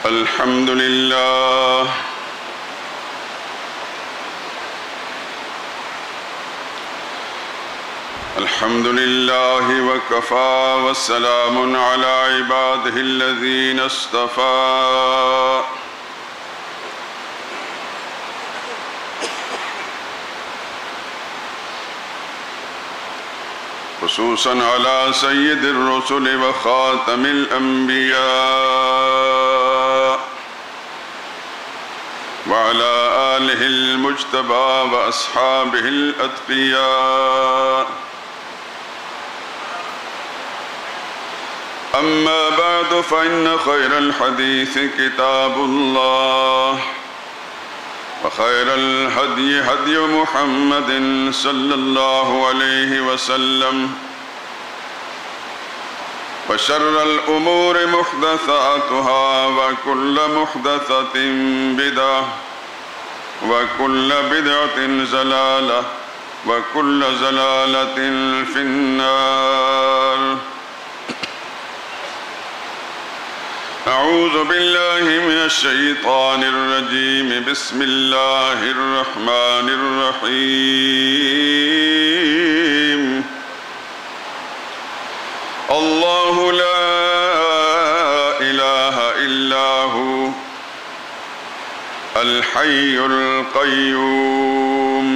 الحمد لله الحمد لله وكفى والسلام على عباده الذين اصطفى خصوصا على سيد الرسل وخاتم الأنبياء وعلى آله المجتبى وأصحابه الأتقياء. أما بعد فإن خير الحديث كتاب الله وخير الهدي هدي محمد صلى الله عليه وسلم وشر الأمور محدثاتها وكل محدثة بدعة وكل بدعة ضلالة وكل ضلالة في النار. أعوذ بالله من الشيطان الرجيم. بسم الله الرحمن الرحيم. الله لا إله إلا هو الحي القيوم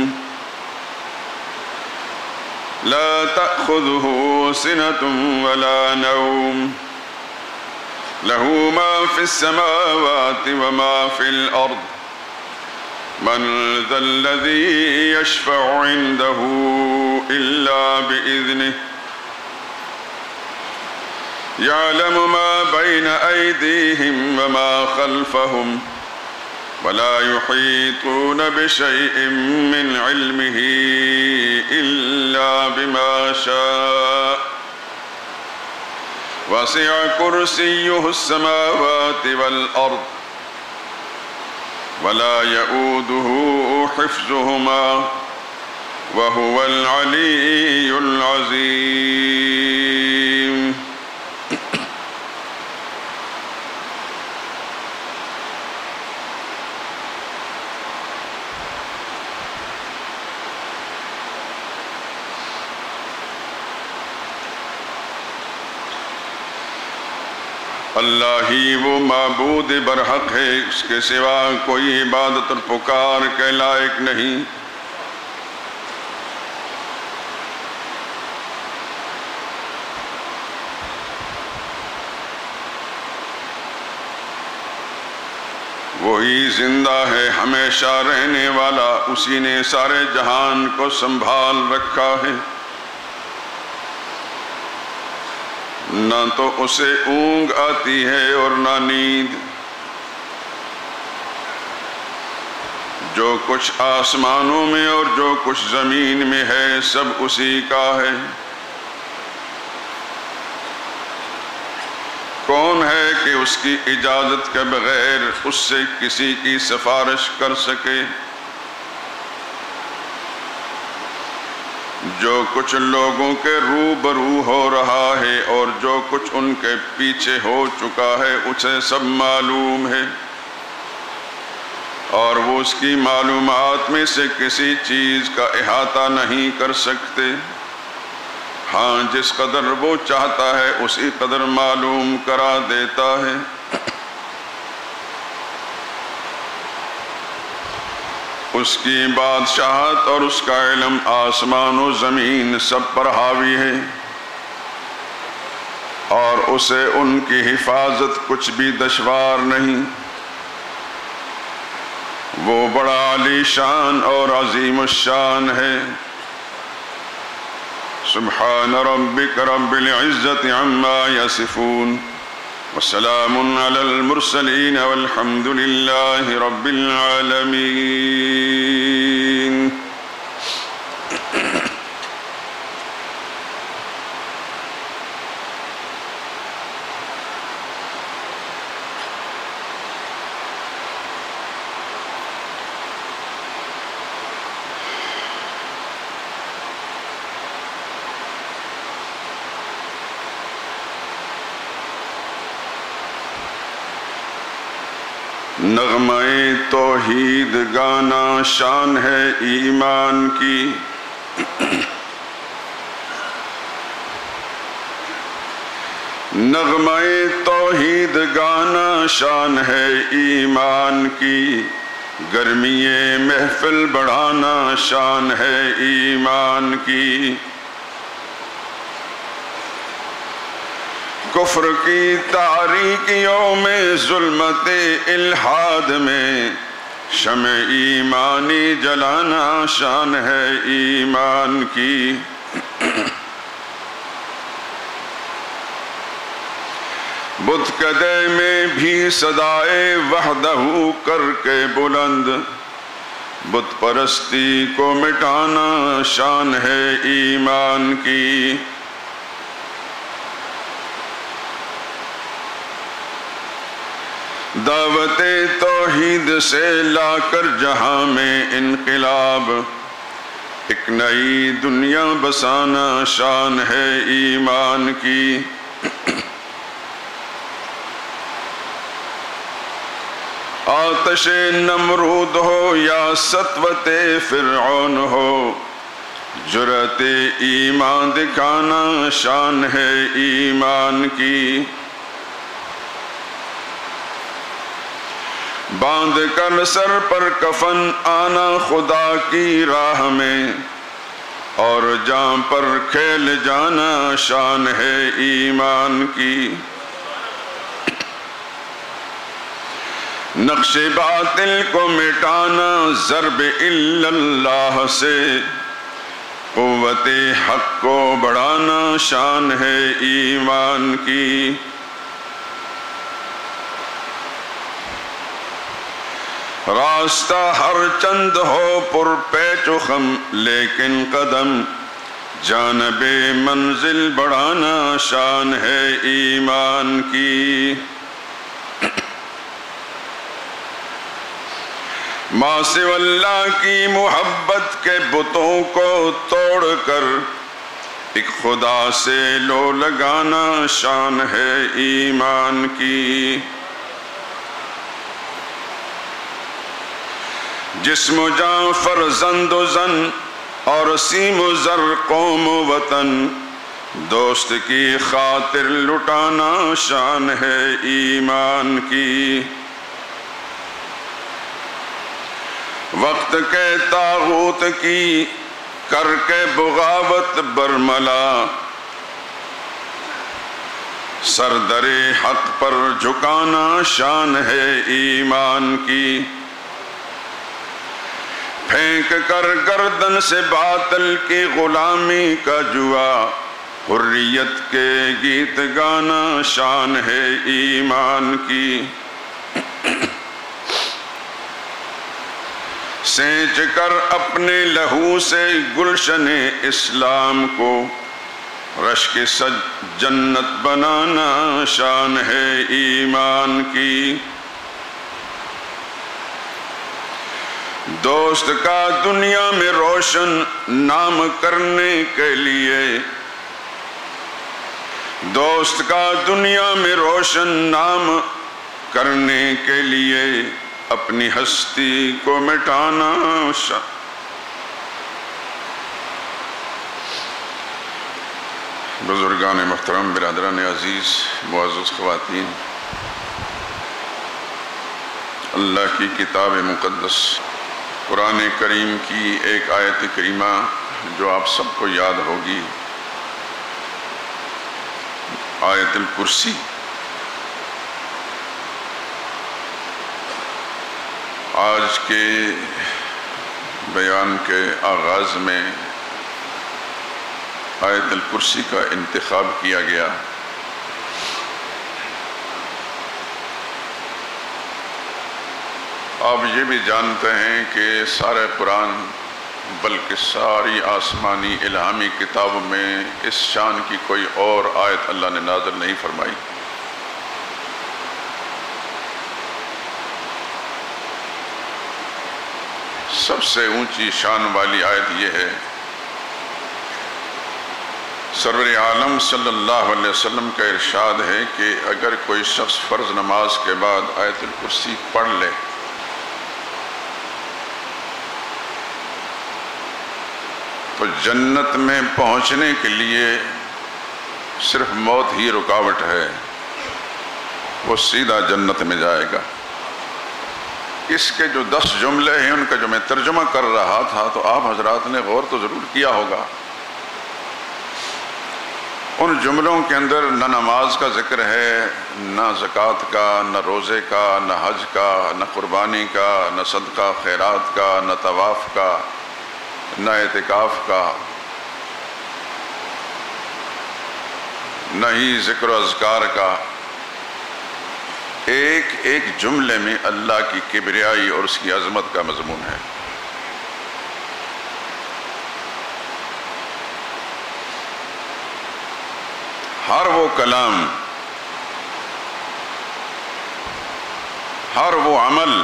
لا تأخذه سنة ولا نوم له ما في السماوات وما في الأرض من ذا الذي يشفع عنده إلا بإذنه يعلم ما بين أيديهم وما خلفهم ولا يحيطون بشيء من علمه إلا بما شاء وسع كرسيه السماوات والأرض ولا يؤوده حفظهما وهو العلي العظيم. اللہ ہی وہ معبود برحق ہے، اس کے سوا کوئی عبادت اور پکار کے لائق نہیں۔ وہی زندہ ہے، ہمیشہ رہنے والا، اسی نے سارے جہان کو سنبھال رکھا ہے۔ نہ تو اسے اونگ آتی ہے اور نہ نیند۔ جو کچھ آسمانوں میں اور جو کچھ زمین میں ہے سب اسی کا ہے۔ کون ہے کہ اس کی اجازت کے بغیر اس سے کسی کی سفارش کر سکے؟ جو کچھ لوگوں کے روبرو ہو رہا ہے اور جو کچھ ان کے پیچھے ہو چکا ہے اسے سب معلوم ہے، اور وہ اس کی معلومات میں سے کسی چیز کا احاطہ نہیں کر سکتے۔ ہاں، جس قدر وہ چاہتا ہے اسی قدر معلوم کرا دیتا ہے۔ اس کی بادشاہت اور اس کا علم آسمان و زمین سب پر حاوی ہے، اور اسے ان کی حفاظت کچھ بھی دشوار نہیں۔ وہ بڑا عالی شان اور عظیم الشان ہے۔ سبحان ربک رب العزت عما یصفون وسلام علی المرسلین والحمد للہ رب العالمین۔ نغمۂ توحید گانا شان ہے ایمان کی، نغمۂ توحید گانا شان ہے ایمان کی، گرمی محفل بڑھانا شان ہے ایمان کی۔ کفر کی تاریکیوں میں ظلمت الحاد میں شمع ایمانی جلانا شان ہے ایمان کی۔ بت کدے میں بھی صدائے وحدہ کر کے بلند، بت پرستی کو مٹانا شان ہے ایمان کی۔ دعوت توحید سے لا کر جہاں میں انقلاب، ایک نئی دنیا بسانا شان ہے ایمان کی۔ آتش نمرود ہو یا سطوت فرعون ہو، جرأت ایمان دکھانا شان ہے ایمان کی۔ باندھ کر سر پر کفن آنا خدا کی راہ میں، اور جاں پر کھیل جانا شان ہے ایمان کی۔ نقش باطل کو مٹانا ضرب الا اللہ سے، قوت حق کو بڑھانا شان ہے ایمان کی۔ راستہ ہر چند ہو پر پیچ و خم، لیکن قدم جانب منزل بڑھانا شان ہے ایمان کی۔ ما سوی اللہ کی محبت کے بتوں کو توڑ کر، ایک خدا سے لو لگانا شان ہے ایمان کی۔ جسم و جاں فرزند و زن اور سیم و زر قوم و وطن، دوست کی خاطر لٹانا شان ہے ایمان کی۔ وقت کے طاغوت کی کر کے بغاوت برملا، سر در حق پر جھکانا شان ہے ایمان کی۔ پھینک کر گردن سے باطل کی غلامی کا جوا، حریت کے گیت گانا شان ہے ایمان کی۔ سینچ کر اپنے لہو سے گلشن اسلام کو، رشک سج جنت بنانا شان ہے ایمان کی۔ دوست کا دنیا میں روشن نام کرنے کے لیے، دوست کا دنیا میں روشن نام کرنے کے لیے، اپنی ہستی کو مٹانا بزرگان محترم، برادران عزیز، معزز خواتین، اللہ کی کتاب مقدس قرآن کریم کی ایک آیت کریمہ جو آپ سب کو یاد ہوگی، آیت الکرسی۔ آج کے بیان کے آغاز میں آیت الکرسی کا انتخاب کیا گیا۔ آپ یہ بھی جانتے ہیں کہ سارے قرآن بلکہ ساری آسمانی الہامی کتابوں میں اس شان کی کوئی اور آیت اللہ نے نازل نہیں فرمائی۔ سب سے اونچی شان والی آیت یہ ہے، سرور عالم صلی اللہ علیہ وسلم کا ارشاد ہے کہ اگر کوئی شخص فرض نماز کے بعد آیت الکرسی پڑھ لے تو جنت میں پہنچنے کے لیے صرف موت ہی رکاوٹ ہے، وہ سیدھا جنت میں جائے گا۔ اس کے جو 10 جملے ہیں ان کا جو میں ترجمہ کر رہا تھا تو آپ حضرات نے غور تو ضرور کیا ہوگا۔ ان جملوں کے اندر نہ نماز کا ذکر ہے، نہ زکوٰۃ کا، نہ روزے کا، نہ حج کا، نہ قربانی کا، نہ صدقہ خیرات کا، نہ طواف کا، نہ اعتکاف کا، نہ ہی ذکر و اذکار کا۔ ایک ایک جملے میں اللہ کی کبریائی اور اس کی عظمت کا مضمون ہے۔ ہر وہ کلام، ہر وہ عمل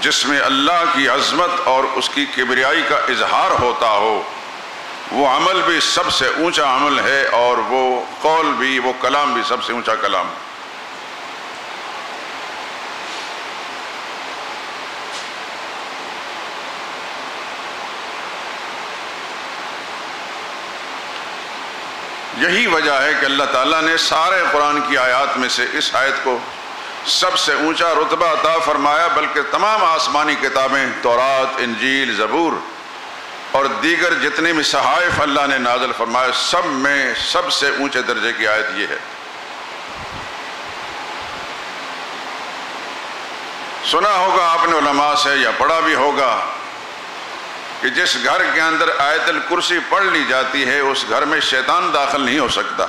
جس میں اللہ کی عظمت اور اس کی کبریائی کا اظہار ہوتا ہو، وہ عمل بھی سب سے اونچا عمل ہے، اور وہ قول بھی، وہ کلام بھی سب سے اونچا کلام۔ یہی وجہ ہے کہ اللہ تعالیٰ نے سارے قرآن کی آیات میں سے اس آیت کو سب سے اونچا رتبہ عطا فرمایا، بلکہ تمام آسمانی کتابیں، تورات، انجیل، زبور اور دیگر جتنے بھی صحائف اللہ نے نازل فرمائے، سب میں سب سے اونچے درجے کی آیت یہ ہے۔ سنا ہوگا آپ نے علماء سے یا پڑھا بھی ہوگا کہ جس گھر کے اندر آیت الکرسی پڑھ لی جاتی ہے اس گھر میں شیطان داخل نہیں ہو سکتا۔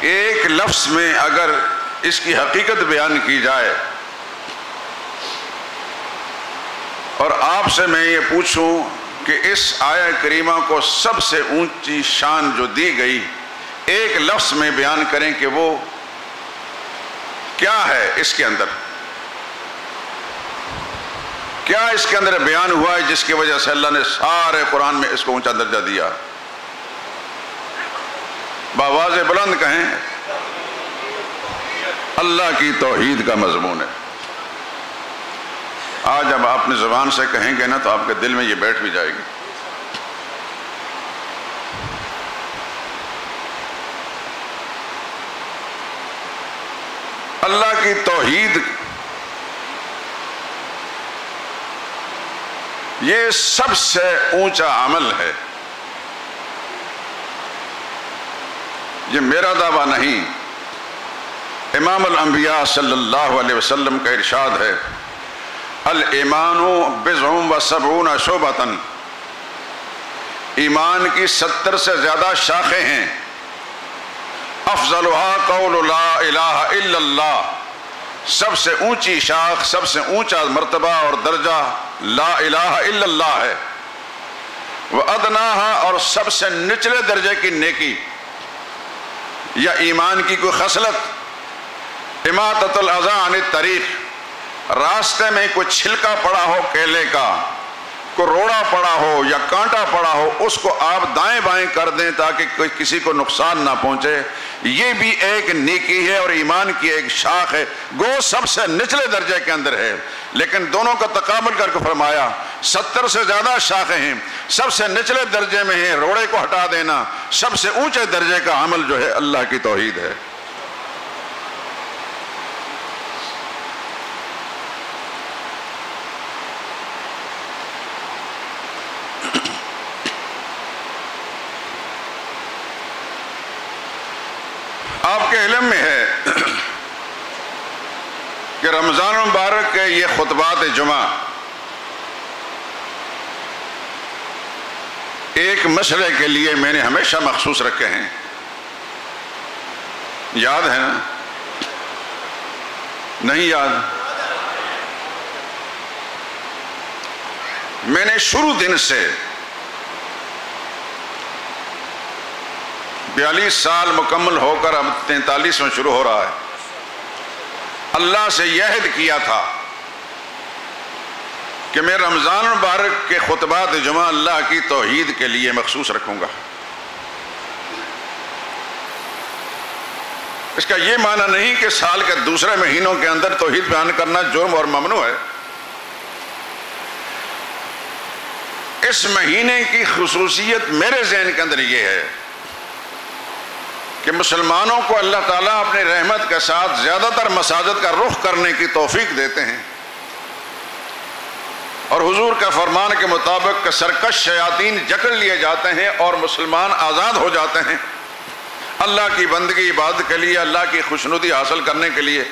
ایک لفظ میں اگر اس کی حقیقت بیان کی جائے اور آپ سے میں یہ پوچھوں کہ اس آیہ کریمہ کو سب سے اونچی شان جو دی گئی ایک لفظ میں بیان کریں کہ وہ کیا ہے، اس کے اندر کیا اس کے اندر بیان ہوا ہے جس کی وجہ سے اللہ نے سارے قرآن میں اس کو اونچا درجہ دیا؟ بآواز بلند کہیں، اللہ کی توحید کا مضمون ہے۔ آج اب آپ نے زبان سے کہیں گے نا تو آپ کے دل میں یہ بیٹھ بھی جائے گی۔ اللہ کی توحید یہ سب سے اونچا عمل ہے۔ یہ میرا دعویٰ نہیں، امام الانبیاء صلی اللہ علیہ وسلم کا ارشاد ہے، الایمان بضع و سبعون شعبۃ، ایمان کی 70 سے زیادہ شاخیں ہیں، افضلها قول لا الہ الا اللہ، سب سے اونچی شاخ، سب سے اونچا مرتبہ اور درجہ لا الہ الا اللہ ہے، وادناها، اور سب سے نچلے درجے کی نیکی یا ایمان کی کوئی خصلت اماطۃ الاذی عن الطریق، راستے میں کوئی چھلکا پڑا ہو کیلے کا، کوئی روڑا پڑا ہو یا کانٹا پڑا ہو، اس کو آپ دائیں بائیں کر دیں تاکہ کسی کو نقصان نہ پہنچے، یہ بھی ایک نیکی ہے اور ایمان کی ایک شاخ ہے، گو سب سے نچلے درجے کے اندر ہے، لیکن دونوں کا تقابل کر کے فرمایا 70 سے زیادہ شاخیں ہیں، سب سے نچلے درجے میں ہیں روڑے کو ہٹا دینا، سب سے اونچے درجے کا عمل جو ہے اللہ کی توحید ہے۔ آپ کے علم میں ہے کہ رمضان مبارک کے یہ خطبات جمعہ ایک مسئلے کے لیے میں نے ہمیشہ مخصوص رکھے ہیں، یاد ہے نا؟ نہیں یاد؟ میں نے شروع دن سے 42 سال مکمل ہو کر اب 43 میں شروع ہو رہا ہے، اللہ سے یہ عہد کیا تھا کہ میں رمضان مبارک کے خطبات جمعہ اللہ کی توحید کے لیے مخصوص رکھوں گا۔ اس کا یہ معنی نہیں کہ سال کے دوسرے مہینوں کے اندر توحید بیان کرنا جرم اور ممنوع ہے۔ اس مہینے کی خصوصیت میرے ذہن کے اندر یہ ہے کہ مسلمانوں کو اللہ تعالیٰ اپنے رحمت کے ساتھ زیادہ تر مساجد کا رخ کرنے کی توفیق دیتے ہیں، اور حضور کا فرمان کے مطابق کہ سرکش شیاطین جکڑ لیے جاتے ہیں اور مسلمان آزاد ہو جاتے ہیں اللہ کی بندگی عبادت کے لیے، اللہ کی خوشنودی حاصل کرنے کے لیے،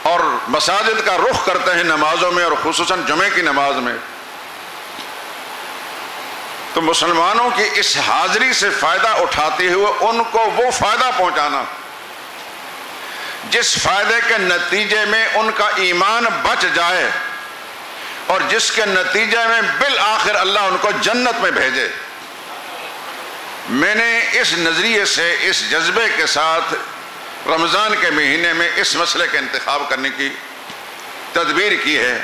اور مساجد کا رخ کرتے ہیں نمازوں میں، اور خصوصاً جمعے کی نماز میں۔ تو مسلمانوں کی اس حاضری سے فائدہ اٹھاتے ہوئے ان کو وہ فائدہ پہنچانا جس فائدے کے نتیجے میں ان کا ایمان بچ جائے اور جس کے نتیجے میں بالآخر اللہ ان کو جنت میں بھیجے۔ میں نے اس نظریے سے، اس جذبے کے ساتھ رمضان کے مہینے میں اس مسئلے کا انتخاب کرنے کی تدبیر کی ہے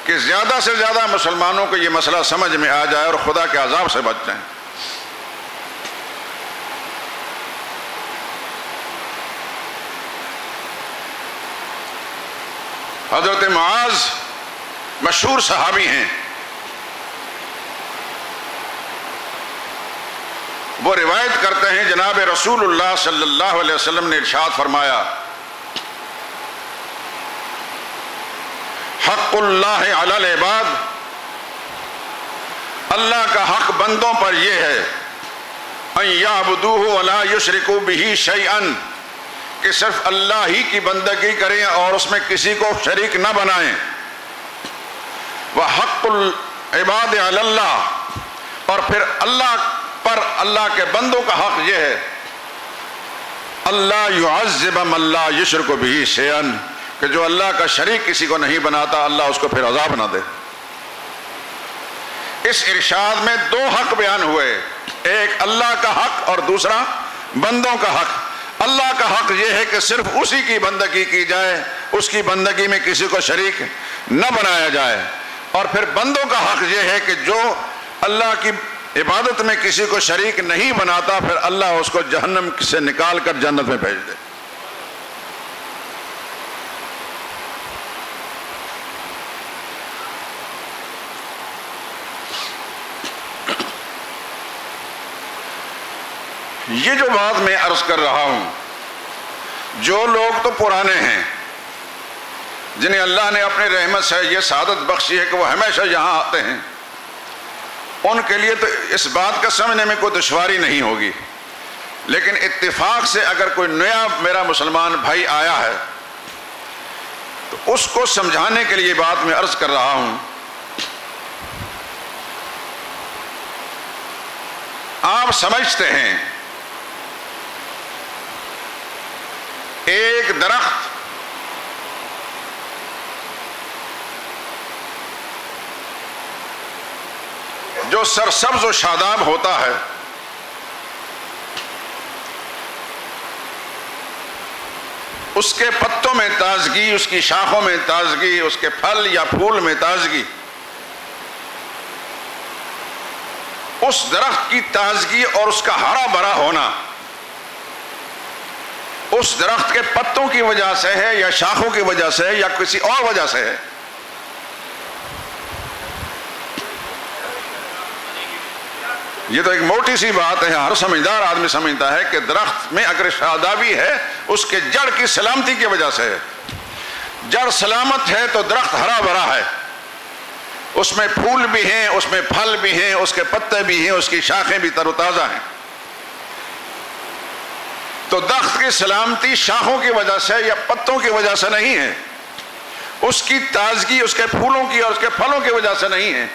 کہ زیادہ سے زیادہ مسلمانوں کو یہ مسئلہ سمجھ میں آ جائے اور خدا کے عذاب سے بچ جائیں۔ حضرت معاذ مشہور صحابی ہیں، وہ روایت کرتے ہیں جناب رسول اللہ صلی اللہ علیہ وسلم نے ارشاد فرمایا، حق اللہ علی العباد، اللہ کا حق بندوں پر یہ ہے ان یعبدوہ ولا یشرکوا بہ شیئا، کہ صرف اللہ ہی کی بندگی کریں اور اس میں کسی کو شریک نہ بنائیں۔ وحق العباد علی اللہ، اور پھر اللہ پر اللہ کے بندوں کا حق یہ ہے اللہ یعذب من لا یشرک بہ شیئا، کہ جو اللہ کا شریک کسی کو نہیں بناتا اللہ اس کو پھر عذاب نہ دے۔ اس ارشاد میں دو حق بیان ہوئے، ایک اللہ کا حق اور دوسرا بندوں کا حق۔ اللہ کا حق یہ ہے کہ صرف اسی کی بندگی کی جائے، اس کی بندگی میں کسی کو شریک نہ بنایا جائے، اور پھر بندوں کا حق یہ ہے کہ جو اللہ کی عبادت میں کسی کو شریک نہیں بناتا پھر اللہ اس کو جہنم سے نکال کر جنت میں بھیج دے۔ یہ جو بات میں عرض کر رہا ہوں، جو لوگ تو پرانے ہیں جنہیں اللہ نے اپنے رحمت سے یہ سعادت بخشی ہے کہ وہ ہمیشہ یہاں آتے ہیں، ان کے لیے تو اس بات کا سمجھنے میں کوئی دشواری نہیں ہوگی، لیکن اتفاق سے اگر کوئی نیا میرا مسلمان بھائی آیا ہے تو اس کو سمجھانے کے لیے بات میں عرض کر رہا ہوں۔ آپ سمجھتے ہیں ایک درخت جو سرسبز و شاداب ہوتا ہے، اس کے پتوں میں تازگی، اس کی شاخوں میں تازگی، اس کے پھل یا پھول میں تازگی، اس درخت کی تازگی اور اس کا ہرا بھرا ہونا اس درخت کے پتوں کی وجہ سے ہے یا شاخوں کی وجہ سے ہے یا کسی اور وجہ سے ہے؟ یہ تو ایک موٹی سی بات ہے، ہر سمجھدار آدمی سمجھتا ہے کہ درخت میں اگر شادابی ہے اس کے جڑ کی سلامتی کی وجہ سے ہے۔ جڑ سلامت ہے تو درخت ہرا بھرا ہے، اس میں پھول بھی ہیں، اس میں پھل بھی ہیں، اس کے پتے بھی ہیں، اس کی شاخیں بھی تر و تازہ ہیں۔ تو درخت کی سلامتی شاخوں کی وجہ سے یا پتوں کی وجہ سے نہیں ہے، اس کی تازگی اس کے پھولوں کی اور اس کے پھلوں کی وجہ سے نہیں ہے،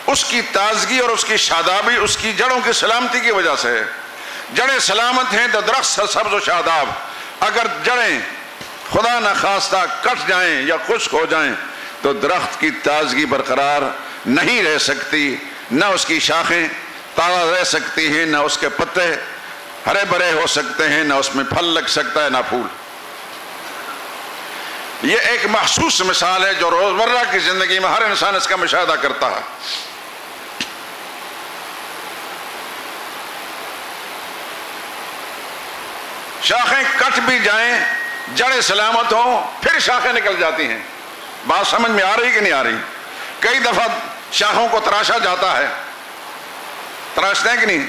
اس کی تازگی اور اس کی شادابی اس کی جڑوں کی سلامتی کی وجہ سے ہے۔ جڑیں سلامت ہیں تو درخت سبز و شاداب، اگر جڑیں خدا نخواستہ کٹ جائیں یا خشک ہو جائیں تو درخت کی تازگی برقرار نہیں رہ سکتی، نہ اس کی شاخیں تازہ رہ سکتی ہیں، نہ اس کے پتے ہرے بھرے ہو سکتے ہیں، نہ اس میں پھل لگ سکتا ہے نہ پھول۔ یہ ایک محسوس مثال ہے جو روزمرہ کی زندگی میں ہر انسان اس کا مشاہدہ کرتا ہے. شاخیں کٹ بھی جائیں، جڑیں سلامت ہوں، پھر شاخیں نکل جاتی ہیں. بات سمجھ میں آ رہی کہ نہیں آ رہی؟ کئی دفعہ شاخوں کو تراشا جاتا ہے، تراشتے ہیں کہ نہیں؟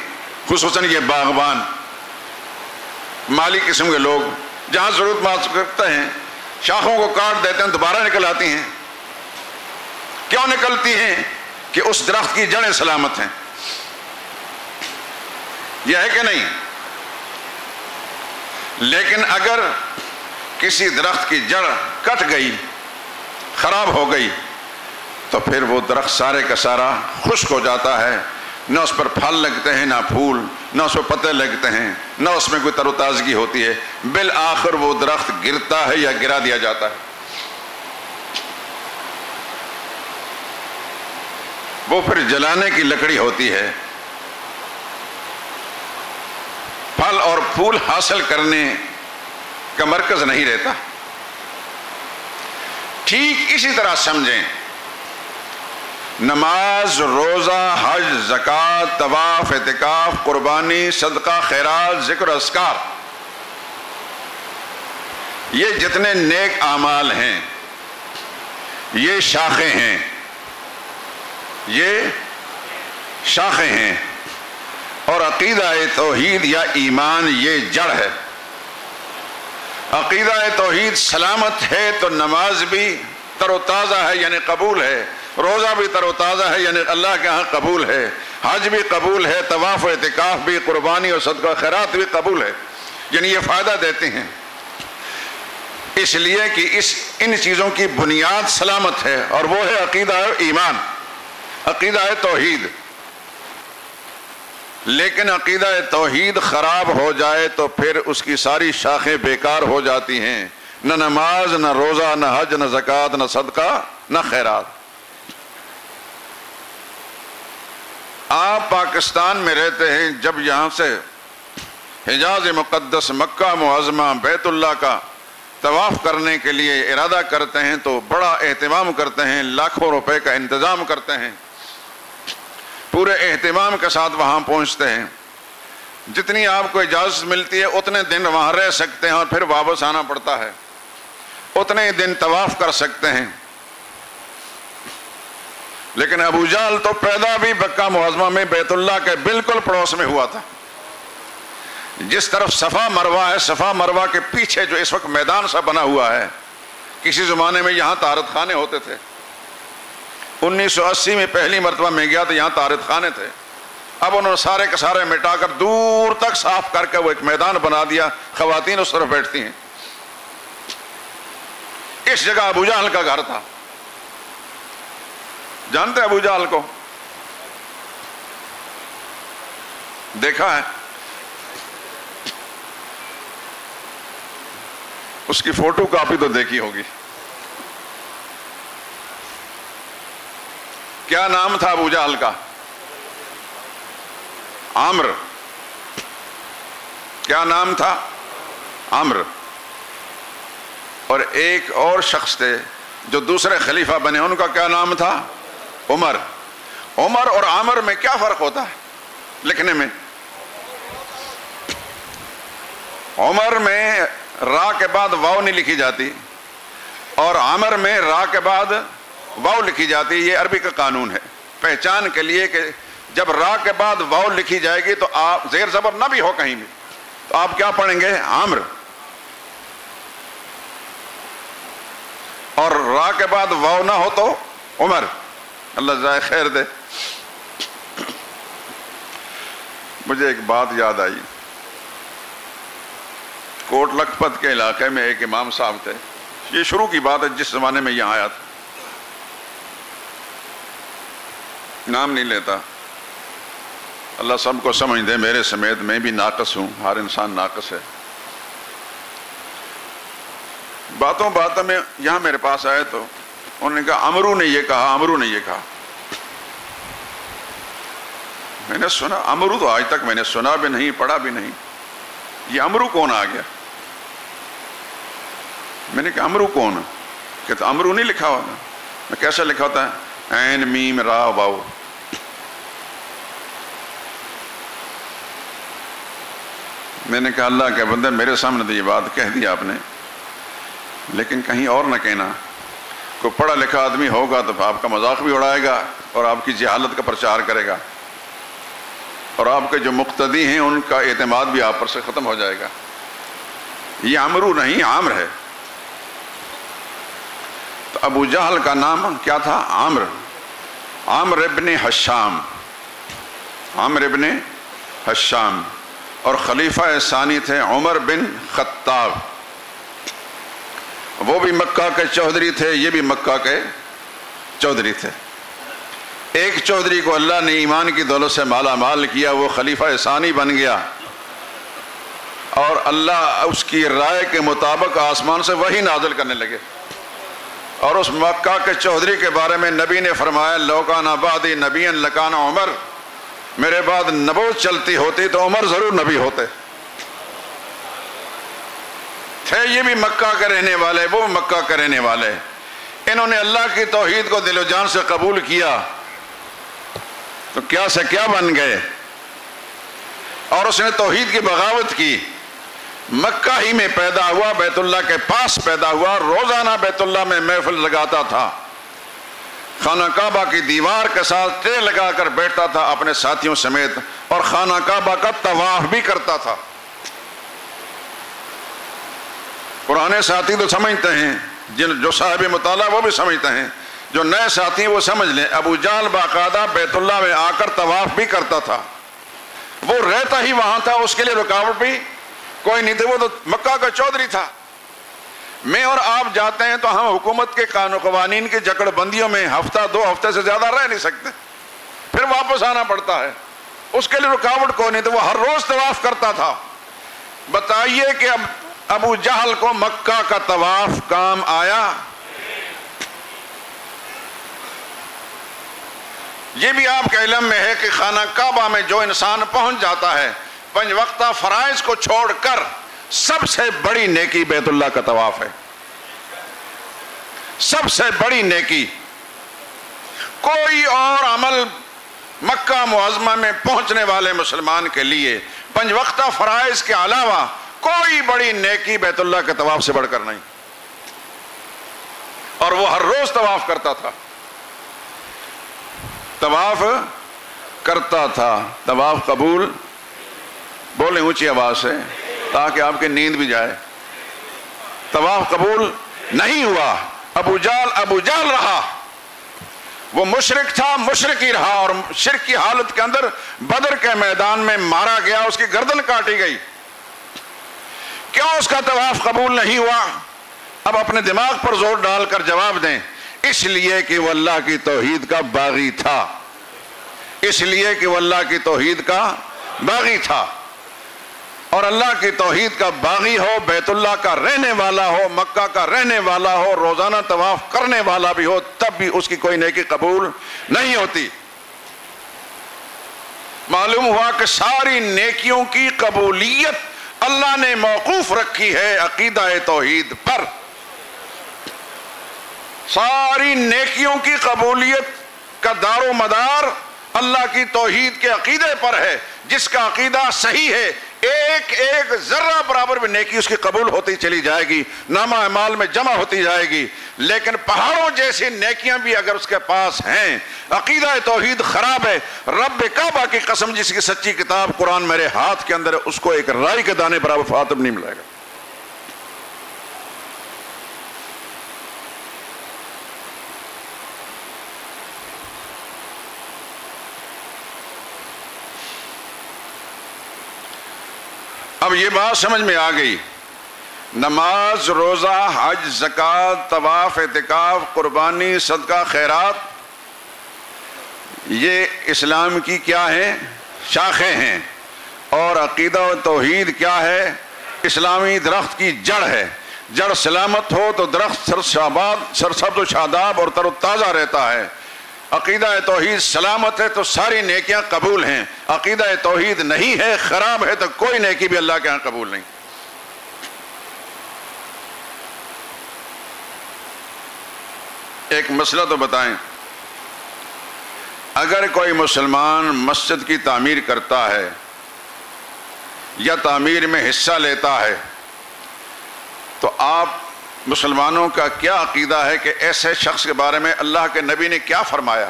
خصوصاً یہ باغبان، مالی قسم کے لوگ جہاں ضرورت محسوس کرتے ہیں شاخوں کو کاٹ دیتے ہیں، دوبارہ نکل آتی ہیں. کیوں نکلتی ہیں؟ کہ اس درخت کی جڑیں سلامت ہیں. یہ ہے کہ نہیں؟ لیکن اگر کسی درخت کی جڑ کٹ گئی، خراب ہو گئی، تو پھر وہ درخت سارے کا سارا خشک ہو جاتا ہے. نہ اس پر پھل لگتے ہیں، نہ پھول، نہ اس پر پتے لگتے ہیں، نہ اس میں کوئی تر و تازگی ہوتی ہے. بالآخر وہ درخت گرتا ہے یا گرا دیا جاتا ہے. وہ پھر جلانے کی لکڑی ہوتی ہے. پھل اور پھول حاصل کرنے کا مرکز نہیں رہتا. ٹھیک اسی طرح سمجھیں، نماز، روزہ، حج، زکوٰۃ، طواف، اعتکاف، قربانی، صدقہ، خیرات، ذکر، اذکار، یہ جتنے نیک اعمال ہیں یہ شاخیں ہیں، یہ شاخیں ہیں. اور عقیدہ توحید یا ایمان یہ جڑ ہے. عقیدہ توحید سلامت ہے تو نماز بھی تر و تازہ ہے، یعنی قبول ہے. روزہ بھی تر و تازہ ہے، یعنی اللہ کے ہاں قبول ہے. حج بھی قبول ہے، طواف و اعتکاف بھی، قربانی اور صدقہ خیرات بھی قبول ہے، یعنی یہ فائدہ دیتے ہیں. اس لیے کہ ان چیزوں کی بنیاد سلامت ہے، اور وہ ہے عقیدہ ایمان، عقیدہ توحید. لیکن عقیدہ توحید خراب ہو جائے تو پھر اس کی ساری شاخیں بیکار ہو جاتی ہیں. نہ نماز، نہ روزہ، نہ حج، نہ زکوٰۃ، نہ صدقہ، نہ خیرات. آپ پاکستان میں رہتے ہیں، جب یہاں سے حجاز مقدس، مکہ معظمہ، بیت اللہ کا طواف کرنے کے لیے ارادہ کرتے ہیں تو بڑا اہتمام کرتے ہیں، لاکھوں روپے کا انتظام کرتے ہیں، پورے اہتمام کے ساتھ وہاں پہنچتے ہیں. جتنی آپ کو اجازت ملتی ہے اتنے دن وہاں رہ سکتے ہیں اور پھر واپس آنا پڑتا ہے. اتنے دن طواف کر سکتے ہیں. لیکن ابو جہل تو پیدا بھی مکہ معظمہ میں بیت اللہ کے بالکل پڑوس میں ہوا تھا. جس طرف صفا مروہ ہے، صفا مروہ کے پیچھے جو اس وقت میدان سا بنا ہوا ہے، کسی زمانے میں یہاں طہارت خانے ہوتے تھے. 1980 میں پہلی مرتبہ میں گیا تو یہاں طہارت خانے تھے. اب انہوں نے سارے کے سارے مٹا کر دور تک صاف کر کے وہ ایک میدان بنا دیا، خواتین اس طرف بیٹھتی ہیں. اس جگہ ابو جہل کا گھر تھا. جانتے ابو جہل کو؟ دیکھا ہے؟ اس کی فوٹو کاپی تو دیکھی ہوگی. کیا نام تھا ابو جہل کا؟ عامر. کیا نام تھا؟ عامر. اور ایک اور شخص تھے جو دوسرے خلیفہ بنے، ان کا کیا نام تھا؟ عمر. عمر اور عامر میں کیا فرق ہوتا ہے لکھنے میں؟ عمر میں را کے بعد واو نہیں لکھی جاتی، اور عامر میں را کے بعد واو لکھی جاتی. یہ عربی کا قانون ہے پہچان کے لیے کہ جب را کے بعد واو لکھی جائے گی تو آپ زیر زبر نہ بھی ہو کہیں بھی تو آپ کیا پڑھیں گے؟ عامر. اور را کے بعد واو نہ ہو تو عمر. اللہ جزائے خیر دے. مجھے ایک بات یاد آئی. کوٹ لکھپت کے علاقے میں ایک امام صاحب تھے. یہ شروع کی بات ہے جس زمانے میں یہاں آیا تھا، نام نہیں لیتا. اللہ سب کو سمجھ دے، میرے سمیت میں بھی ناقص ہوں، ہر انسان ناقص ہے. باتوں میں یہاں میرے پاس آئے تو انہوں نے کہا امرو نے یہ کہا، امرو نے یہ کہا. میں نے سنا امرو تو آج تک میں نے سنا بھی نہیں، پڑھا بھی نہیں. یہ امرو کون آ گیا؟ میں نے کہا امرو کون؟ کہ تو امرو نہیں لکھا ہوتا، میں کیسا لکھا ہوتا ہے؟ عین میم را واو. میں نے کہا اللہ کے بندے میرے سامنے تو یہ بات کہہ دی آپ نے، لیکن کہیں اور نہ کہنا. کوئی پڑھا لکھا آدمی ہوگا تو آپ کا مذاق بھی اڑائے گا اور آپ کی جہالت کا پرچار کرے گا، اور آپ کے جو مقتدی ہیں ان کا اعتماد بھی آپ پر سے ختم ہو جائے گا. یہ عمرو نہیں، عامر ہے. تو ابو جہل کا نام کیا تھا؟ عامر. عامر ابن حشام، عامر ابن حشام. اور خلیفہ ثانی تھے عمر بن خطاب. وہ بھی مکہ کے چودھری تھے، یہ بھی مکہ کے چودھری تھے. ایک چودھری کو اللہ نے ایمان کی دولت سے مالا مال کیا، وہ خلیفہ ثانی بن گیا، اور اللہ اس کی رائے کے مطابق آسمان سے وحی نازل کرنے لگے. اور اس مکہ کے چودھری کے بارے میں نبی نے فرمایا لو کان بعدی نبی لکان عمر، میرے بعد نبوت چلتی ہوتی تو عمر ضرور نبی ہوتے. تھے یہ بھی مکہ کے رہنے والے، وہ بھی مکہ کے رہنے والے. انہوں نے اللہ کی توحید کو دل و جان سے قبول کیا تو کیا سے کیا بن گئے. اور اس نے توحید کی بغاوت کی. مکہ ہی میں پیدا ہوا، بیت اللہ کے پاس پیدا ہوا، روزانہ بیت اللہ میں محفل لگاتا تھا، خانہ کعبہ کی دیوار کے ساتھ ٹے لگا کر بیٹھتا تھا اپنے ساتھیوں سمیت، اور خانہ کعبہ کا طواف بھی کرتا تھا. پرانے ساتھی تو سمجھتے ہیں، جو صاحب مطالعہ وہ بھی سمجھتے ہیں، جو نئے ساتھی ہیں وہ سمجھ لیں. ابو جہل باقاعدہ بیت اللہ میں آ کر طواف بھی کرتا تھا. وہ رہتا ہی وہاں تھا، اس کے لیے رکاوٹ بھی کوئی نہیں تھی، وہ تو مکہ کا چودھری تھا. میں اور آپ جاتے ہیں تو ہم حکومت کے قانون قوانین کی جکڑ بندیوں میں ہفتہ دو ہفتے سے زیادہ رہ نہیں سکتے، پھر واپس آنا پڑتا ہے. اس کے لیے رکاوٹ کوئی نہیں تھی، وہ ہر روز طواف کرتا تھا. بتائیے کہ اب ابو جہل کو مکہ کا طواف کام آیا؟ یہ بھی آپ کے علم میں ہے کہ خانہ کعبہ میں جو انسان پہنچ جاتا ہے 5 وقتہ فرائض کو چھوڑ کر سب سے بڑی نیکی بیت اللہ کا طواف ہے. سب سے بڑی نیکی. کوئی اور عمل مکہ معظمہ میں پہنچنے والے مسلمان کے لیے 5 وقتہ فرائض کے علاوہ کوئی بڑی نیکی بیت اللہ کے طواف سے بڑھ کر نہیں. اور وہ ہر روز طواف کرتا تھا، طواف کرتا تھا. طواف قبول، بولیں اونچی آواز سے تاکہ آپ کی نیند بھی جائے. طواف قبول نہیں ہوا. ابو جہل رہا، وہ مشرک تھا، مشرک ہی رہا، اور شرک کی حالت کے اندر بدر کے میدان میں مارا گیا، اس کی گردن کاٹی گئی. کیوں اس کا طواف قبول نہیں ہوا؟ اب اپنے دماغ پر زور ڈال کر جواب دیں. اس لیے کہ وہ اللہ کی توحید کا باغی تھا. اس لیے کہ وہ اللہ کی توحید کا باغی تھا. اور اللہ کی توحید کا باغی ہو، بیت اللہ کا رہنے والا ہو، مکہ کا رہنے والا ہو، روزانہ طواف کرنے والا بھی ہو، تب بھی اس کی کوئی نیکی قبول نہیں ہوتی. معلوم ہوا کہ ساری نیکیوں کی قبولیت اللہ نے موقوف رکھی ہے عقیدہ توحید پر. ساری نیکیوں کی قبولیت کا دار و مدار اللہ کی توحید کے عقیدے پر ہے. جس کا عقیدہ صحیح ہے، ایک ایک ذرہ برابر بھی نیکی اس کی قبول ہوتی چلی جائے گی، نامہ اعمال میں جمع ہوتی جائے گی. لیکن پہاڑوں جیسی نیکیاں بھی اگر اس کے پاس ہیں، عقیدہ توحید خراب ہے، رب کعبہ کی قسم جس کی سچی کتاب قرآن میرے ہاتھ کے اندر ہے، اس کو ایک رائی کے دانے برابر فاتب نہیں ملے گا. اب یہ بات سمجھ میں آ گئی. نماز، روزہ، حج، زکوٰۃ، طواف، اعتکاف، قربانی، صدقہ، خیرات، یہ اسلام کی کیا ہیں؟ شاخیں ہیں. اور عقیدہ و توحید کیا ہے؟ اسلامی درخت کی جڑ ہے. جڑ سلامت ہو تو درخت سرسبز و شاداب اور تر و تازہ رہتا ہے. عقیدہ توحید سلامت ہے تو ساری نیکیاں قبول ہیں. عقیدہ توحید نہیں ہے، خراب ہے، تو کوئی نیکی بھی اللہ کے ہاں قبول نہیں. ایک مسئلہ تو بتائیں، اگر کوئی مسلمان مسجد کی تعمیر کرتا ہے یا تعمیر میں حصہ لیتا ہے تو آپ مسلمانوں کا کیا عقیدہ ہے کہ ایسے شخص کے بارے میں اللہ کے نبی نے کیا فرمایا؟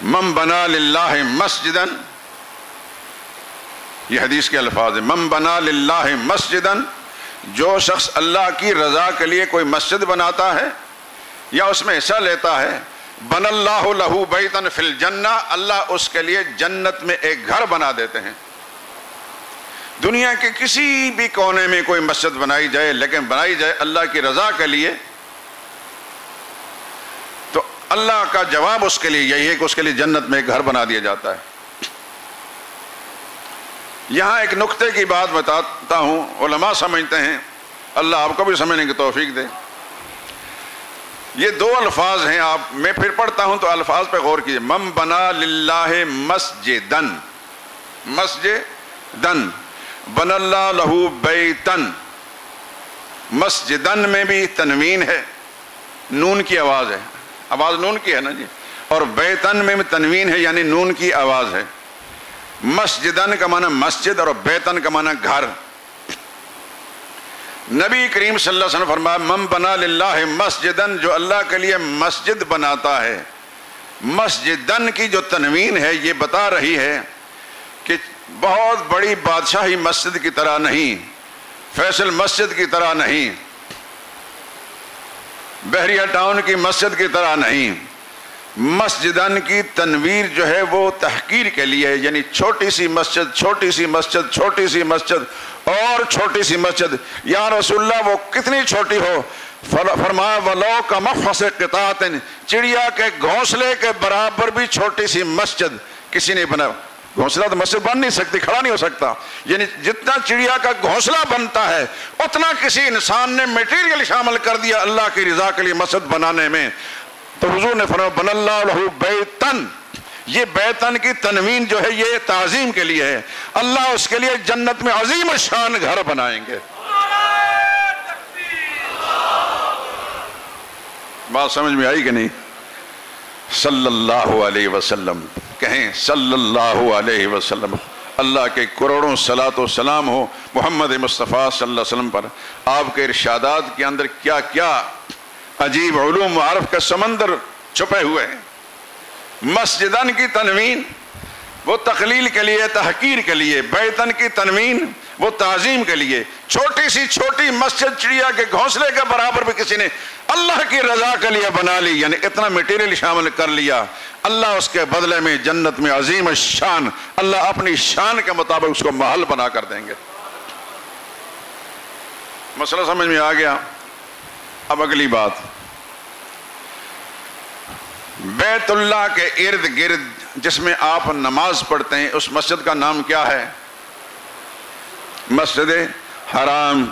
من بنا للہ مسجدا، یہ حدیث کے الفاظ ہیں، من بنا للہ مسجدا، جو شخص اللہ کی رضا کے لیے کوئی مسجد بناتا ہے یا اس میں حصہ لیتا ہے، بن اللہ لہ بیتا فی الجنہ، اللہ اس کے لیے جنت میں ایک گھر بنا دیتے ہیں۔ دنیا کے کسی بھی کونے میں کوئی مسجد بنائی جائے، لیکن بنائی جائے اللہ کی رضا کے لیے، تو اللہ کا جواب اس کے لیے یہی ہے کہ اس کے لیے جنت میں ایک گھر بنا دیا جاتا ہے۔ یہاں ایک نقطے کی بات بتاتا ہوں، علماء سمجھتے ہیں، اللہ آپ کو بھی سمجھنے کی توفیق دے۔ یہ دو الفاظ ہیں، میں پھر پڑھتا ہوں تو الفاظ پہ غور کیجئے۔ من بنا للہ مسجدن، مسجدن، بن اللہ لہو بیتن، مسجدن میں بھی تنوین ہے، نون کی آواز ہے، آواز نون کی ہے نا جی، اور بیتن میں بھی تنوین ہے یعنی نون کی آواز ہے۔ مسجدن کا معنی مسجد اور بیتن کا معنی گھر۔ نبی کریم صلی اللہ علیہ وسلم فرمایا من بنا للہ مسجدن، جو اللہ کے لیے مسجد بناتا ہے۔ مسجدن کی جو تنوین ہے یہ بتا رہی ہے کہ بہت بڑی بادشاہی مسجد کی طرح نہیں، فیصل مسجد کی طرح نہیں، بحریہ ٹاؤن کی مسجد کی طرح نہیں۔ مسجدن کی تنویر جو ہے وہ تحقیر کے لیے ہے، یعنی چھوٹی سی مسجد، چھوٹی سی مسجد، چھوٹی سی مسجد اور چھوٹی سی مسجد۔ یا رسول اللہ وہ کتنی چھوٹی ہو؟ فرمایا وَلَوْ كَمَفْحَصِ قِطَاعٍ، چڑیا کے گھونسلے کے برابر بھی چھوٹی سی مسجد کسی نے بنا۔ گھونسلہ تو مسجد بن نہیں سکتی، کھڑا نہیں ہو سکتا، یعنی جتنا چڑیا کا گھونسلہ بنتا ہے اتنا کسی انسان نے میٹیریل شامل کر دیا اللہ کی رضا کے لیے مسجد بنانے میں۔ تو حضور نے فرمایا بن اللہ لہ بیتن، یہ بیتن کی تنوین جو ہے یہ تعظیم کے لیے ہے، اللہ اس کے لیے جنت میں عظیم الشان گھر بنائیں گے۔ بات سمجھ میں آئی کہ نہیں؟ صلی اللہ علیہ وسلم کہیں، صلی اللہ علیہ وسلم۔ اللہ کے کروڑوں صلاۃ و سلام ہو محمد مصطفیٰ صلی اللہ علیہ وسلم پر۔ آپ کے ارشادات کے اندر کیا کیا عجیب علوم و عرف کا سمندر چھپے ہوئے ہیں۔ مسجدن کی تنوین وہ تقلیل کے لیے، تحقیر کے لیے، بیتن کی تنوین وہ تعظیم کے لیے۔ چھوٹی سی چھوٹی مسجد چڑیا کے گھونسلے کے برابر بھی کسی نے اللہ کی رضا کے لیے بنا لی، یعنی اتنا میٹیریل شامل کر لیا، اللہ اس کے بدلے میں جنت میں عظیم الشان، اللہ اپنی شان کے مطابق اس کو محل بنا کر دیں گے۔ مسئلہ سمجھ میں آ گیا؟ اب اگلی بات، بیت اللہ کے ارد گرد جس میں آپ نماز پڑھتے ہیں اس مسجد کا نام کیا ہے؟ مسجد حرام۔